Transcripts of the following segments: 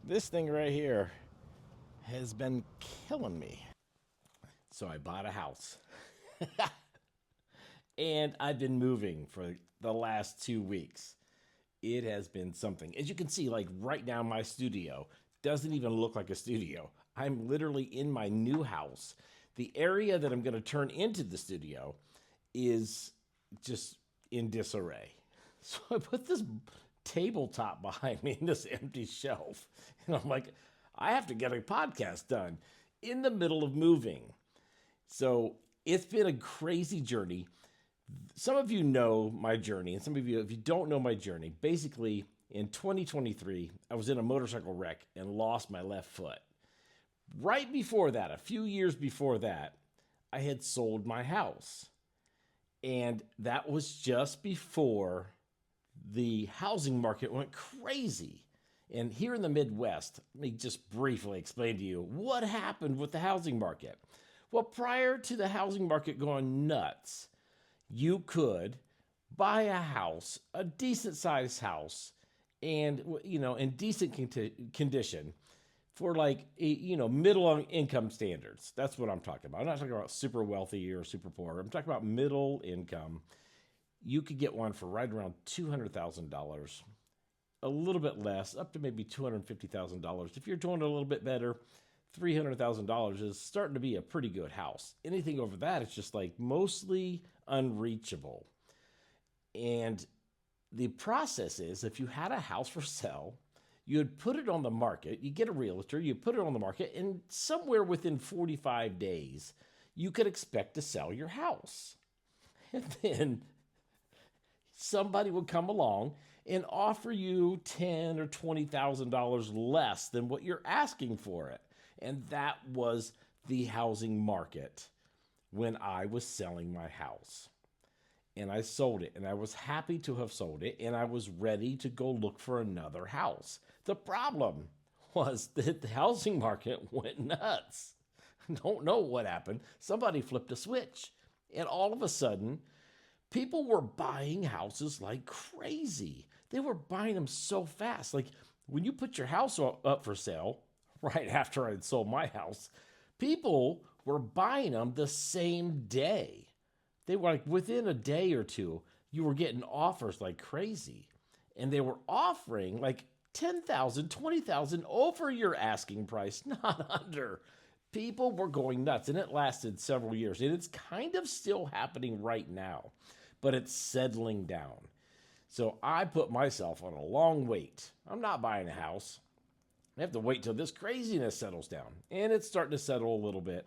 This thing right here has been killing me. So I bought a house. And I've been moving for the last 2 weeks. It has been something. As you can see, like right now, my studio doesn't even look like a studio. I'm literally in my new house. The area that I'm going to turn into the studio is just in disarray. So I put this tabletop behind me in this empty shelf. And I'm like, I have to get a podcast done in the middle of moving. So it's been a crazy journey. Some of you know my journey, and some of you, if you don't know my journey, basically in 2023, I was in a motorcycle wreck and lost my left foot. Right before that, a few years before that, I had sold my house. And that was just before the housing market went crazy. And here in the Midwest, let me just briefly explain to you what happened with the housing market. Well, prior to the housing market going nuts, you could buy a house, a decent sized house, and in decent condition for like middle income standards. That's what I'm talking about. I'm not talking about super wealthy or super poor. I'm talking about middle income. You could get one for right around $200,000, a little bit less, up to maybe $250,000. If you're doing it a little bit better, $300,000 is starting to be a pretty good house. Anything over that, it's just like mostly unreachable. And the process is, if you had a house for sale, you'd put it on the market, you get a realtor, you put it on the market, and somewhere within 45 days, you could expect to sell your house. And then somebody would come along and offer you $10,000 or $20,000 less than what you're asking for it. And that was the housing market when I was selling my house. And I sold it, and I was happy to have sold it, and I was ready to go look for another house. The problem was that the housing market went nuts. Don't know what happened. Somebody flipped a switch, and all of a sudden, people were buying houses like crazy. They were buying them so fast. Like when you put your house up for sale, right after I'd sold my house, people were buying them the same day. They were like within a day or two, you were getting offers like crazy. And they were offering like 10,000, 20,000 over your asking price, not under. People were going nuts, and it lasted several years. And it's kind of still happening right now, but it's settling down. So I put myself on a long wait. I'm not buying a house. I have to wait till this craziness settles down. And it's starting to settle a little bit.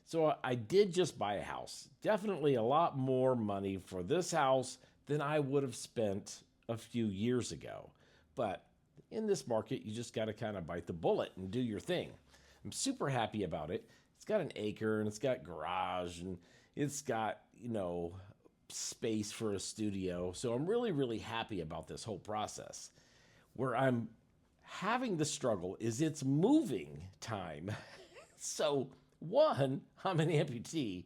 So I did just buy a house. Definitely a lot more money for this house than I would have spent a few years ago. But in this market, you just got to kind of bite the bullet and do your thing. I'm super happy about it. It's got an acre and it's got garage and it's got, space for a studio. So I'm really, really happy about this whole process. Where I'm having the struggle is it's moving time. So one, I'm an amputee.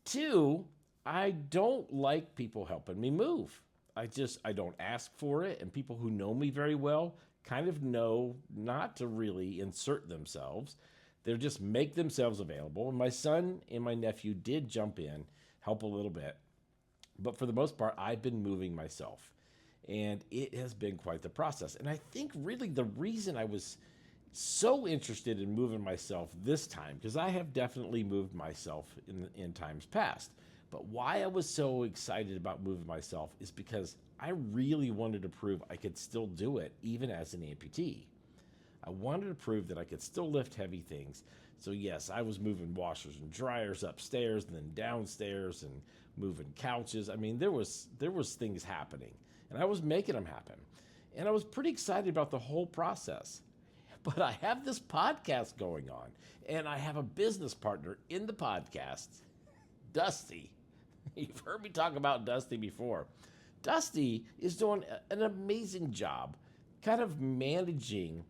Two, I don't like people helping me move. I don't ask for it. And people who know me very well kind of know not to really insert themselves. They just make themselves available. And my son and my nephew did jump in, help a little bit. But for the most part, I've been moving myself. And it has been quite the process. And I think really the reason I was so interested in moving myself this time, because I have definitely moved myself in times past, but why I was so excited about moving myself is because I really wanted to prove I could still do it even as an amputee. I wanted to prove that I could still lift heavy things. So yes, I was moving washers and dryers upstairs and then downstairs and moving couches. I mean, there was things happening, and I was making them happen. And I was pretty excited about the whole process. But I have this podcast going on, and I have a business partner in the podcast, Dusty. You've heard me talk about Dusty before. Dusty is doing an amazing job kind of managing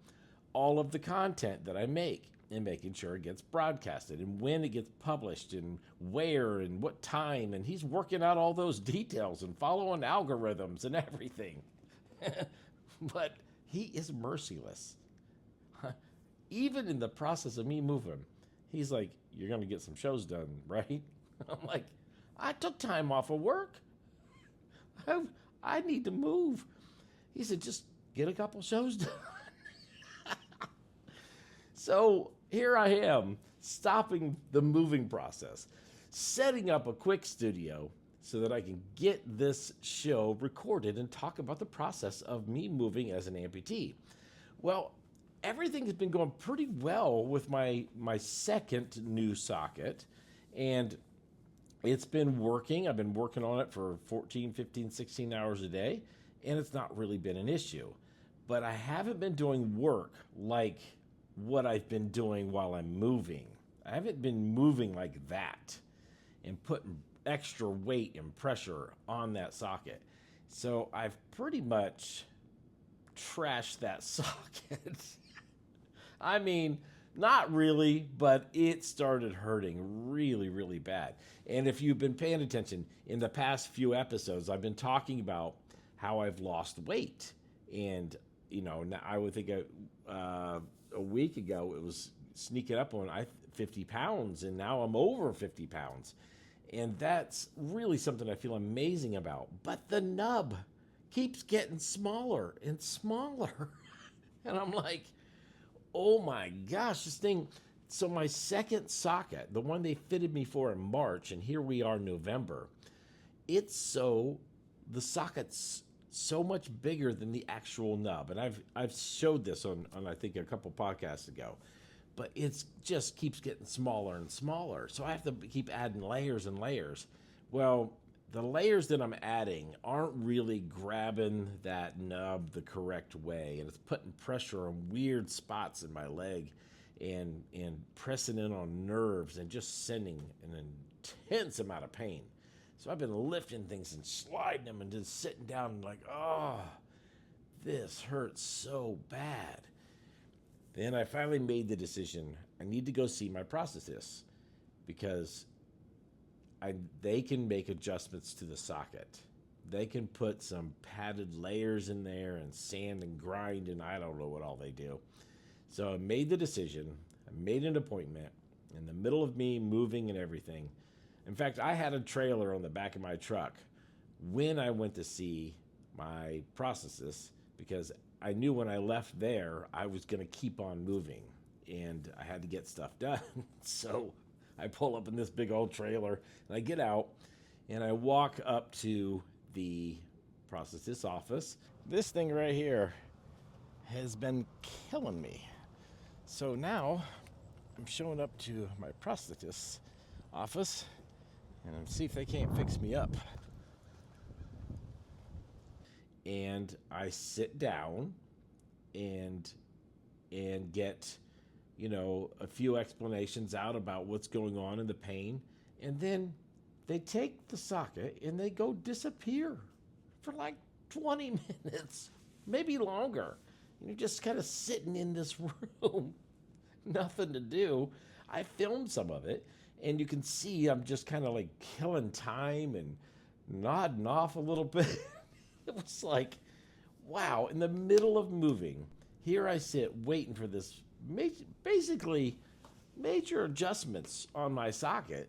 all of the content that I make and making sure it gets broadcasted and when it gets published and where and what time. And he's working out all those details and following algorithms and everything. But he is merciless. even in the process of me moving, he's like, "You're going to get some shows done, right?" I'm like, "I took time off of work. I, I need to move." He said, "Just get a couple shows done." So here I am, stopping the moving process, setting up a quick studio so that I can get this show recorded and talk about the process of me moving as an amputee. Well, everything has been going pretty well with my second new socket, and it's been working. I've been working on it for 14, 15, 16 hours a day, and it's not really been an issue. But I haven't been doing work like what I've been doing while I'm moving. I haven't been moving like that and putting extra weight and pressure on that socket. So I've pretty much trashed that socket. I mean, not really, but it started hurting really, really bad. And if you've been paying attention, in the past few episodes, I've been talking about how I've lost weight. And, I would think a week ago, it was sneaking up on 50 pounds, and now I'm over 50 pounds. And that's really something I feel amazing about. But the nub keeps getting smaller and smaller. And I'm like, oh my gosh, this thing. So my second socket, the one they fitted me for in March, and here we are in November, the socket's so much bigger than the actual nub. And I've showed this on I think a couple podcasts ago, but it just keeps getting smaller and smaller. So I have to keep adding layers and layers. Well, the layers that I'm adding aren't really grabbing that nub the correct way, and it's putting pressure on weird spots in my leg and pressing in on nerves and just sending an intense amount of pain. So I've been lifting things and sliding them and just sitting down and like, oh, this hurts so bad. Then I finally made the decision, I need to go see my prosthetist, because they can make adjustments to the socket. They can put some padded layers in there and sand and grind, and I don't know what all they do. So I made the decision, I made an appointment in the middle of me moving and everything. In fact, I had a trailer on the back of my truck when I went to see my prosthetist, because I knew when I left there, I was going to keep on moving and I had to get stuff done. So I pull up in this big old trailer and I get out and I walk up to the prosthetist's office. This thing right here has been killing me. So now I'm showing up to my prosthetist's office and see if they can't fix me up. And I sit down and get, a few explanations out about what's going on in the pain. And then they take the socket and they go disappear for like 20 minutes, maybe longer. And you're just kind of sitting in this room, nothing to do. I filmed some of it, and you can see I'm just kind of like killing time and nodding off a little bit. It was like, wow, in the middle of moving, here I sit waiting for this basically major adjustments on my socket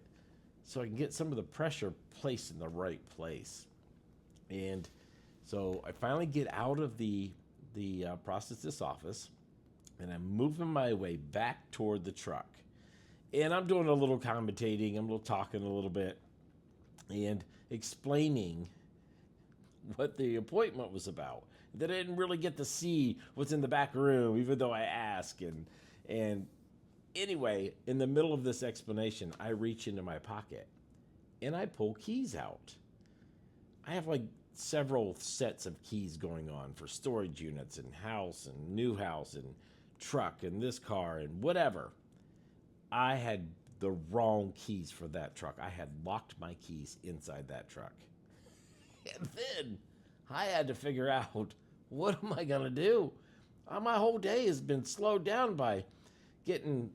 so I can get some of the pressure placed in the right place. And so I finally get out of the prosthetist's office, and I'm moving my way back toward the truck. And I'm doing a little commentating, I'm talking a little bit, and explaining what the appointment was about. That I didn't really get to see what's in the back room, even though I asked. And anyway, in the middle of this explanation, I reach into my pocket and I pull keys out. I have like several sets of keys going on for storage units and house and new house and truck and this car and whatever. I had the wrong keys for that truck. I had locked my keys inside that truck. And then I had to figure out, what am I going to do? My whole day has been slowed down by getting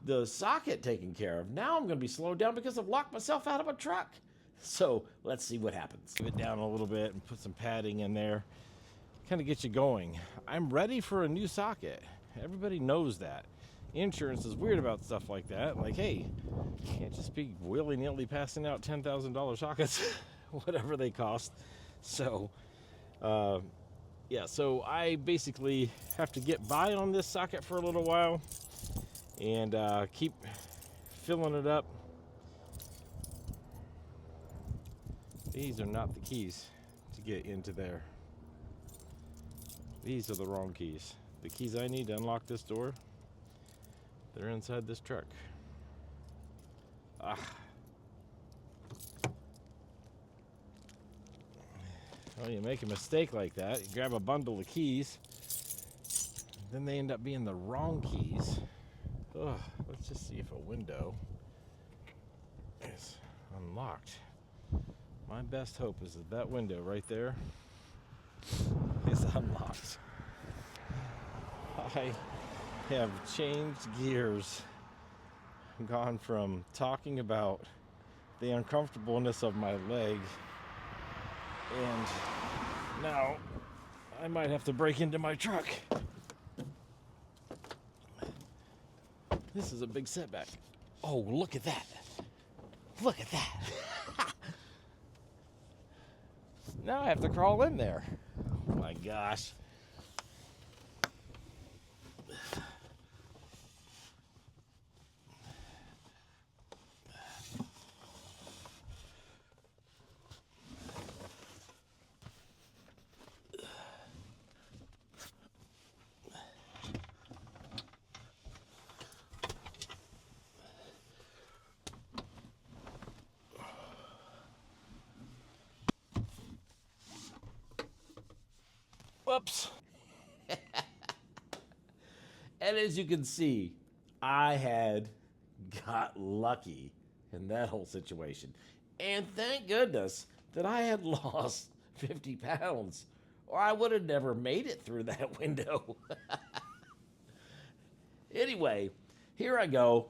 the socket taken care of. Now I'm going to be slowed down because I've locked myself out of a truck. So let's see what happens. Give it down a little bit and put some padding in there. Kind of get you going. I'm ready for a new socket. Everybody knows that. Insurance is weird about stuff like that. Like, hey, you can't just be willy-nilly passing out $10,000 sockets, whatever they cost. So, yeah, so I basically have to get by on this socket for a little while and keep filling it up. These are not the keys to get into there. These are the wrong keys. The keys I need to unlock this door, they're inside this truck. Well, you make a mistake like that, you grab a bundle of keys, then they end up being the wrong keys. Let's just see if a window is unlocked. My best hope is that that window right there is unlocked. I have changed gears, gone from talking about the uncomfortableness of my leg, and now I might have to break into my truck. This is a big setback. Oh, look at that. Look at that. Now I have to crawl in there. Oh my gosh. Whoops. And as you can see, I had got lucky in that whole situation. And thank goodness that I had lost 50 pounds, or I would have never made it through that window. Anyway, here I go,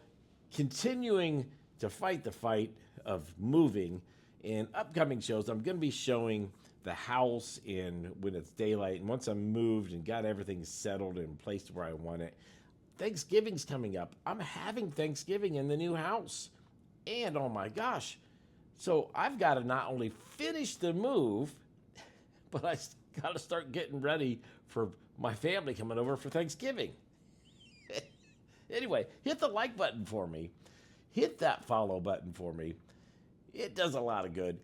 continuing to fight the fight of moving. In upcoming shows, I'm going to be showing the house in when it's daylight, and once I'm moved and got everything settled and placed where I want it. Thanksgiving's coming up. I'm having Thanksgiving in the new house. And oh my gosh, so I've got to not only finish the move, but I got to start getting ready for my family coming over for Thanksgiving. Anyway, hit the like button for me. Hit that follow button for me. It does a lot of good.